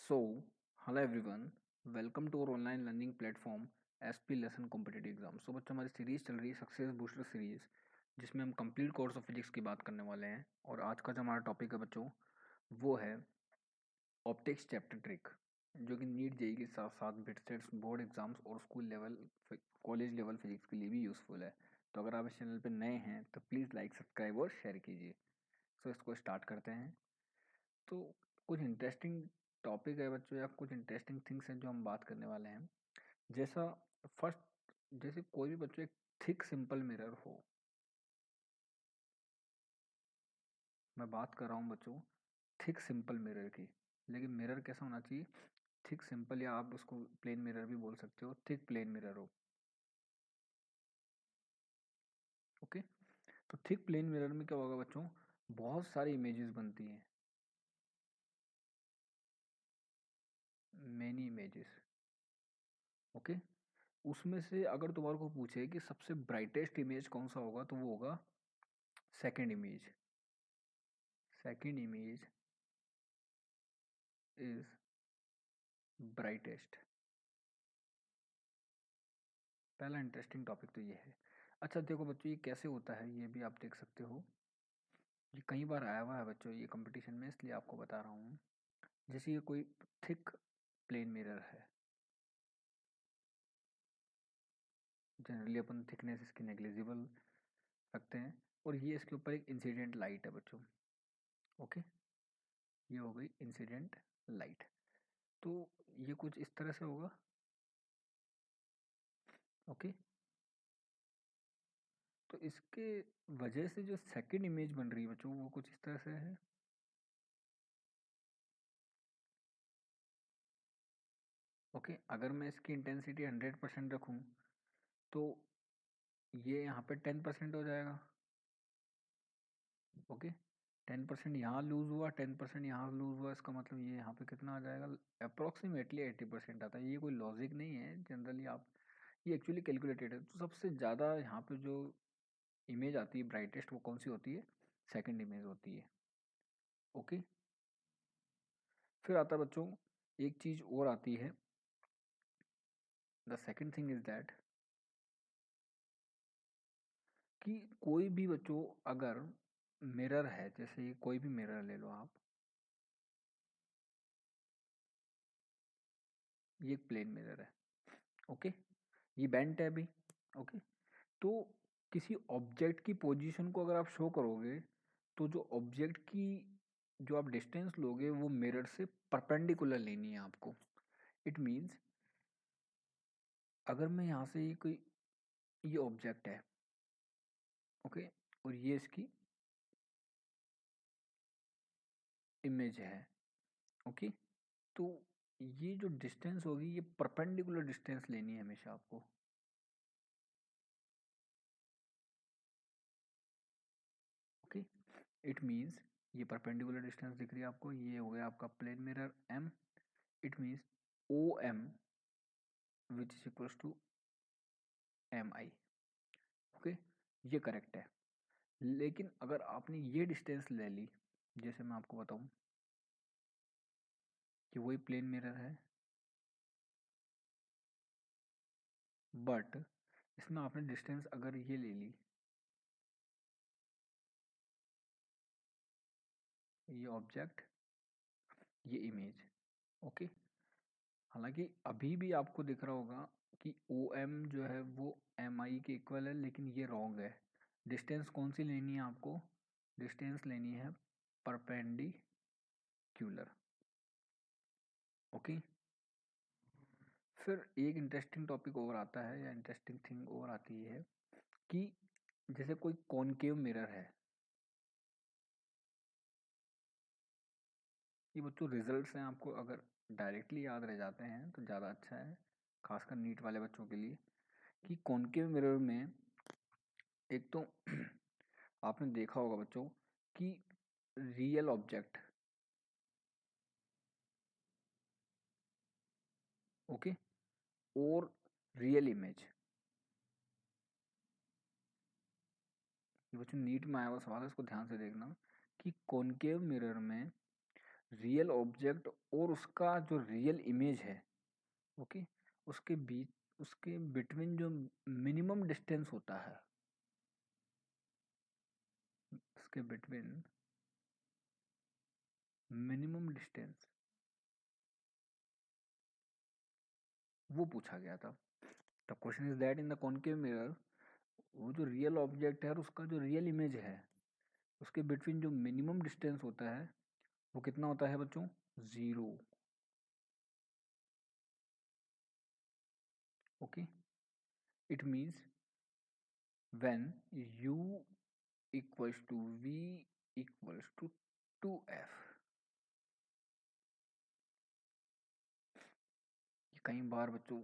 So, hello everyone, welcome to our online learning platform SP lesson competitive exam. So बच्चों, हमारी series चल रही है सक्सेस बूस्टर सीरीज, जिसमें हम कंप्लीट कोर्स ऑफ फिजिक्स की बात करने वाले हैं। और आज का जो हमारा टॉपिक है बच्चों, वो है ऑप्टिक्स चैप्टर ट्रिक, जो कि नीट जेई के साथ साथ बिट सेट्स, बोर्ड एग्जाम्स और school level, college level physics के लिए भी यूज़फुल है। तो अगर आप इस चैनल पर नए हैं तो प्लीज़ लाइक, सब्सक्राइब और शेयर कीजिए। सो इसको स्टार्ट करते हैं। तो कुछ इंटरेस्टिंग टॉपिक है बच्चों, या कुछ इंटरेस्टिंग थिंग्स हैं जो हम बात करने वाले हैं। जैसा फर्स्ट, जैसे कोई भी बच्चों एक थिक सिंपल मिरर हो, मैं बात कर रहा हूँ बच्चों थिक सिंपल मिरर की। लेकिन मिरर कैसा होना चाहिए? थिक सिंपल, या आप उसको प्लेन मिरर भी बोल सकते हो, थिक प्लेन मिरर हो। ओके, तो थिक प्लेन मिरर में क्या होगा बच्चों, बहुत सारी इमेजेस बनती हैं, मैनी इमेजेस। ओके, उसमें से अगर तुम्हारे को पूछे कि सबसे ब्राइटेस्ट इमेज कौन सा होगा, तो वो होगा second image. Second image is brightest. पहला इंटरेस्टिंग टॉपिक तो ये है। अच्छा देखो बच्चों, ये कैसे होता है ये भी आप देख सकते हो। ये कई बार आया हुआ है बच्चों ये कंपटीशन में, इसलिए आपको बता रहा हूँ। जैसे ये कोई थिक प्लेन मिरर है, जनरली अपन थिकनेस इसकी नेग्लिजिबल रखते हैं, और ये इसके ऊपर एक इंसिडेंट लाइट है बच्चों। ओके, ये हो गई इंसिडेंट लाइट। तो ये कुछ इस तरह से होगा। ओके, तो इसके वजह से जो सेकंड इमेज बन रही है बच्चों, वो कुछ इस तरह से है। ओके, अगर मैं इसकी इंटेंसिटी 100% रखूं, तो ये यहाँ पे 10% हो जाएगा। ओके, 10% यहाँ लूज हुआ, 10% यहाँ लूज हुआ, इसका मतलब ये यहाँ पे कितना आ जाएगा, अप्रोक्सीमेटली 80% आता है। ये कोई लॉजिक नहीं है, जनरली आप ये एक्चुअली कैलकुलेटेड है। तो सबसे ज़्यादा यहाँ पे जो इमेज आती है ब्राइटेस्ट, वो कौन सी होती है? सेकंड इमेज होती है। ओके, फिर आता है बच्चों एक चीज़ और आती है। The second thing is that कि कोई भी बच्चों अगर मिरर है, जैसे ये कोई भी मिरर ले लो आप, ये एक प्लेन मिरर है। ओके, ये बेंट है अभी। ओके, तो किसी ऑब्जेक्ट की पोजीशन को अगर आप शो करोगे, तो जो ऑब्जेक्ट की जो आप डिस्टेंस लोगे, वो मिरर से परपेंडिकुलर लेनी है आपको। इट मीन्स अगर मैं यहाँ से ये ऑब्जेक्ट है, ओके, और ये इसकी इमेज है। ओके, तो ये जो डिस्टेंस होगी, ये परपेंडिकुलर डिस्टेंस लेनी है हमेशा आपको। ओके, इट मीन्स ये परपेंडिकुलर डिस्टेंस दिख रही है आपको, ये हो गया आपका plane mirror M. It means O M which is equals to M I. Okay, ये करेक्ट है। लेकिन अगर आपने ये डिस्टेंस ले ली, जैसे मैं आपको बताऊं कि वही प्लेन मिरर है, बट इसमें आपने डिस्टेंस अगर ये ले ली, ये ऑब्जेक्ट, ये इमेज। ओके, हालांकि अभी भी आपको दिख रहा होगा कि ओ एम जो है वो एम आई के इक्वल है, लेकिन ये रॉन्ग है। डिस्टेंस कौन सी लेनी है आपको? डिस्टेंस लेनी है परपेंडिक्यूलर। ओके, फिर एक इंटरेस्टिंग टॉपिक और आता है, या इंटरेस्टिंग थिंग और आती है कि जैसे कोई कॉनकेव मिरर है। ये बच्चों रिजल्ट्स हैं, आपको अगर डायरेक्टली याद रह जाते हैं तो ज़्यादा अच्छा है, खासकर नीट वाले बच्चों के लिए। कि कॉनकेव मिरर में एक तो आपने देखा होगा बच्चों कि रियल ऑब्जेक्ट, ओके, और रियल इमेज, ये बच्चों नीट में आया हुआ सवाल है, इसको ध्यान से देखना कि कॉनकेव मिरर में रियल ऑब्जेक्ट और उसका जो रियल इमेज है, ओके, उसके बीच, उसके बिटवीन जो मिनिमम डिस्टेंस होता है, उसके बिटवीन मिनिमम डिस्टेंस, वो पूछा गया था। The question is that in the concave mirror, वो जो रियल ऑब्जेक्ट है और उसका जो रियल इमेज है, उसके बिटवीन जो मिनिमम डिस्टेंस होता है वो कितना होता है बच्चों? 0। Okay, it means when u equals to v equals to 2f। ये कई बार बच्चों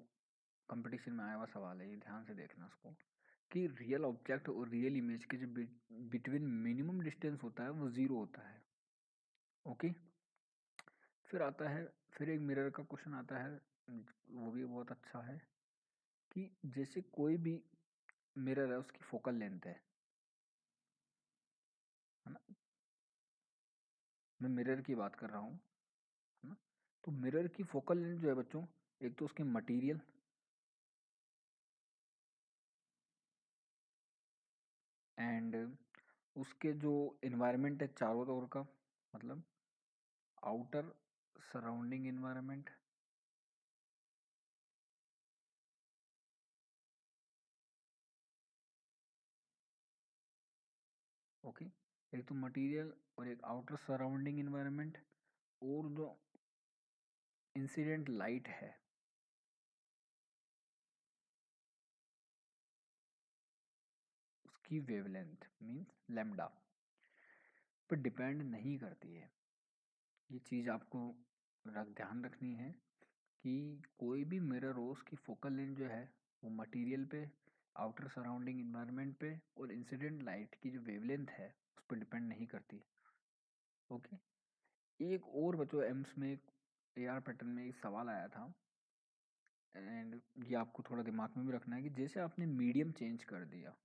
कंपटीशन में आया हुआ सवाल है, ये ध्यान से देखना इसको, कि रियल ऑब्जेक्ट और रियल इमेज के जो बिटवीन मिनिमम डिस्टेंस होता है वो 0 होता है। ओके, फिर आता है, फिर एक मिरर का क्वेश्चन आता है, वो भी बहुत अच्छा है, कि जैसे कोई भी मिरर है उसकी फोकल लेंथ है ना, मैं मिरर की बात कर रहा हूँ, है ना, तो मिरर की फोकल लेंथ जो है बच्चों, एक तो उसके मटेरियल एंड उसके जो इन्वायरमेंट है चारों ओर का, मतलब आउटर सराउंडिंग इन्वायरमेंट, ओके, एक तो मटेरियल और एक आउटर सराउंडिंग इन्वायरमेंट, और जो इंसिडेंट लाइट है उसकी वेवलेंथ मींस लैम्डा पर डिपेंड नहीं करती है। ये चीज़ आपको ध्यान रखनी है कि कोई भी मिरर हो उसकी फोकल लेंथ जो है वो मटेरियल पे, आउटर सराउंडिंग इन्वायरमेंट पे और इंसिडेंट लाइट की जो वेवलेंथ है उस पर डिपेंड नहीं करती। ओके, एक और बच्चों एम्स में एक AR पैटर्न में एक सवाल आया था, एंड ये आपको थोड़ा दिमाग में भी रखना है कि जैसे आपने मीडियम चेंज कर दिया,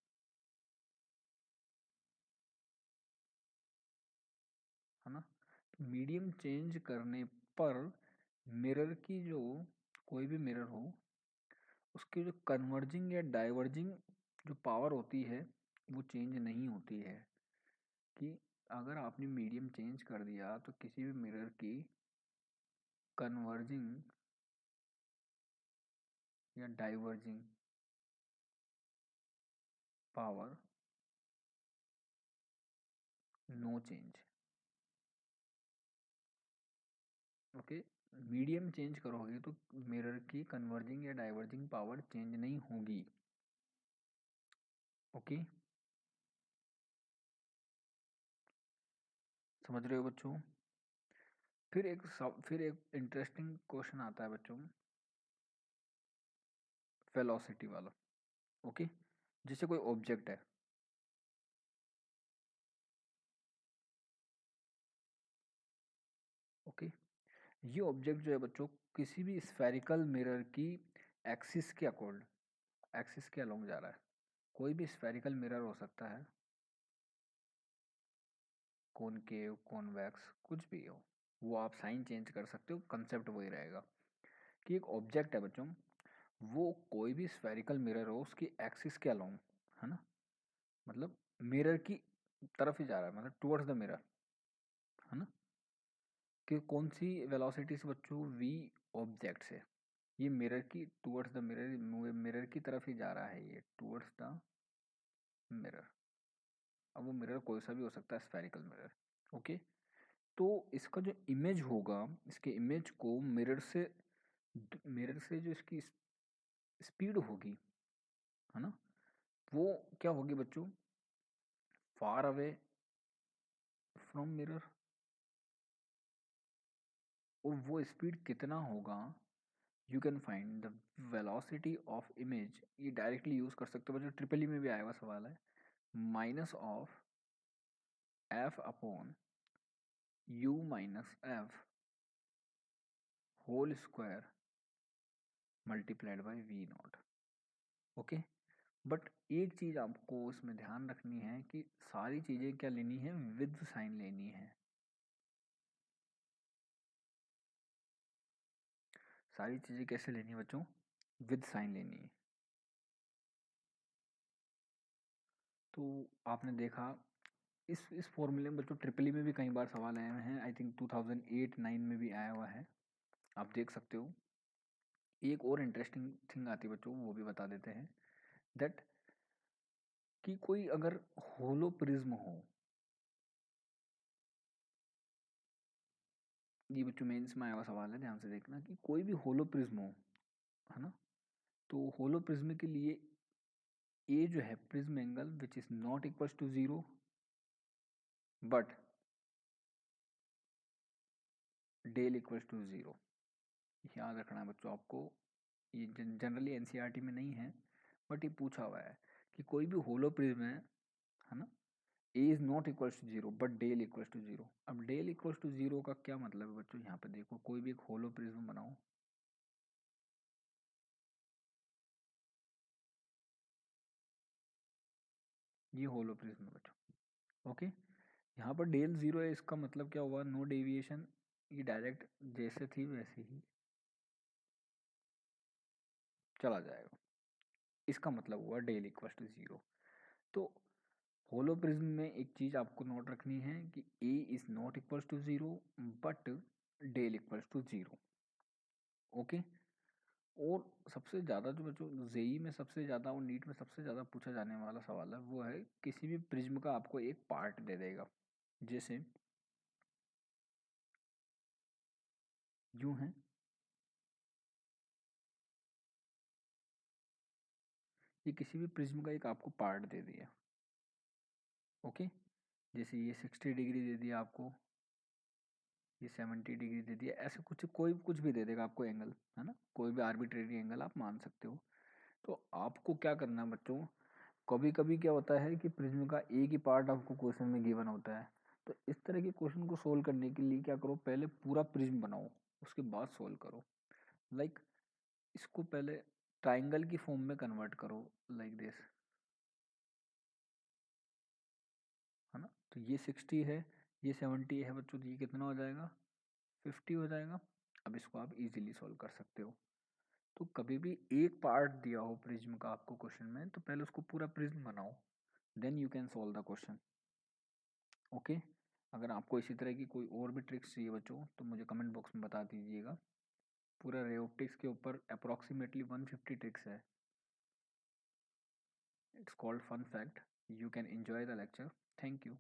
है ना, तो मीडियम चेंज करने पर मिरर की जो, कोई भी मिरर हो उसकी जो कन्वर्जिंग या डाइवर्जिंग जो पावर होती है वो चेंज नहीं होती है। कि अगर आपने मीडियम चेंज कर दिया तो किसी भी मिरर की कन्वर्जिंग या diverging power no change. Okay, medium change करोगे तो मिरर की कन्वर्जिंग या डाइवर्जिंग पावर चेंज नहीं होगी। ओके, समझ रहे हो बच्चों? फिर एक इंटरेस्टिंग क्वेश्चन आता है बच्चों, वेलोसिटी वाला। ओके, जैसे कोई ऑब्जेक्ट है, ओके, ये ऑब्जेक्ट जो है बच्चों किसी भी स्फेरिकल मिरर की एक्सिस के अकॉर्ड, एक्सिस के अलोंग जा रहा है। कोई भी स्फेरिकल मिरर हो सकता है, कॉनकेव, कॉन्वेक्स, कुछ भी हो, वो आप साइन चेंज कर सकते हो, कंसेप्ट वही रहेगा कि एक ऑब्जेक्ट है बच्चों, वो कोई भी स्फेरिकल मिरर हो उसकी एक्सिस के अलोंग, है ना, मतलब मिरर की तरफ ही जा रहा है, मतलब टुवर्ड्स द मिरर, है ना, कि कौन सी वेलोसिटी से बच्चों? v ऑब्जेक्ट से, ये मिरर की टुवर्ड्स द मिरर, मिरर की तरफ ही जा रहा है, ये टुवर्ड्स द मिरर। अब वो मिरर कोई सा भी हो सकता है, स्फेरिकल मिरर। ओके, तो इसका जो इमेज होगा, इसके इमेज को मिरर से जो इसकी स्पीड होगी, है ना, वो क्या होगी बच्चों? Far away from mirror. और वो स्पीड कितना होगा? You can find the velocity of image, ये डायरेक्टली यूज कर सकते हो बच्चों, ट्रिपल ई में भी आया हुआ सवाल है, minus of F upon U minus F whole square multiplied by V naught. Okay, but एक चीज आपको इसमें ध्यान रखनी है कि सारी चीजें क्या लेनी है? विद साइन लेनी है। सारी चीज़ें कैसे लेनी है बच्चों, विद साइन लेनी है। तो आपने देखा इस फॉर्मूले में बच्चों ट्रिपल में भी कई बार सवाल आए हुए हैं, आई थिंक 2008-9 में भी आया हुआ है, आप देख सकते हो। एक और इंटरेस्टिंग थिंग आती है बच्चों, वो भी बता देते हैं, दैट कि कोई अगर होलो प्रिज्म हो, ये बच्चों मेंस में आया हुआ सवाल है, ध्यान से देखना, कि कोई भी होलो प्रिज्म हो, है ना, तो होलो प्रिज्म के लिए ए जो है prism angle which is not equals to zero but del equals to zero. याद रखना है बच्चों आपको, ये जनरली एनसीईआरटी में नहीं है, बट ये पूछा हुआ है कि कोई भी होलो प्रिज्म है ना, A is not equals to zero but del equals to zero. अब डेल इक्वल्स टू जीरो का क्या मतलब है बच्चों, यहाँ पे देखो, कोई भी एक होलो प्रिज्म बनाओ, ये होलो प्रिज्म है बच्चों, ओके। यहाँ पर डेल जीरो है, इसका मतलब क्या हुआ, नो डेविएशन, ये डायरेक्ट जैसे थी वैसे ही चला जाएगा, इसका मतलब हुआ डेल इक्वल्स टू जीरो। तो होलो प्रिज्म में एक चीज आपको नोट रखनी है कि A is not equals to zero but del equals to zero, okay. और सबसे ज़्यादा जो बच्चों जेई में सबसे ज़्यादा और नीट में सबसे ज़्यादा पूछा जाने वाला सवाल है, वो है किसी भी प्रिज्म का आपको एक पार्ट दे देगा, जैसे यूं है, ये किसी भी प्रिज्म का एक आपको पार्ट दे दिया, ओके। जैसे ये 60 डिग्री दे दिया आपको, ये 70 डिग्री दे दिया, ऐसे कुछ कोई कुछ भी दे देगा आपको एंगल, है ना, कोई भी आर्बिट्रेरी एंगल आप मान सकते हो। तो आपको क्या करना है बच्चों, कभी कभी क्या होता है कि प्रिज्म का एक ही पार्ट आपको क्वेश्चन में गिवन होता है, तो इस तरह के क्वेश्चन को सोल्व करने के लिए क्या करो, पहले पूरा प्रिज्म बनाओ, उसके बाद सोल्व करो। लाइक इसको पहले ट्राइंगल की फॉर्म में कन्वर्ट करो, लाइक दिस, है ना। तो ये 60 है, ये 70 है बच्चों, तो ये कितना हो जाएगा, 50 हो जाएगा। अब इसको आप इजीली सोल्व कर सकते हो। तो कभी भी एक पार्ट दिया हो प्रिज्म का आपको क्वेश्चन में, तो पहले उसको पूरा प्रिज्म बनाओ, then you can solve the question, okay. अगर आपको इसी तरह की कोई और भी ट्रिक्स चाहिए बच्चों, तो मुझे कमेंट बॉक्स में बता दीजिएगा। पूरा रे ऑप्टिक्स के ऊपर अप्रॉक्सीमेटली 150 ट्रिक्स है। It's called fun fact, you can enjoy the lecture. Thank you.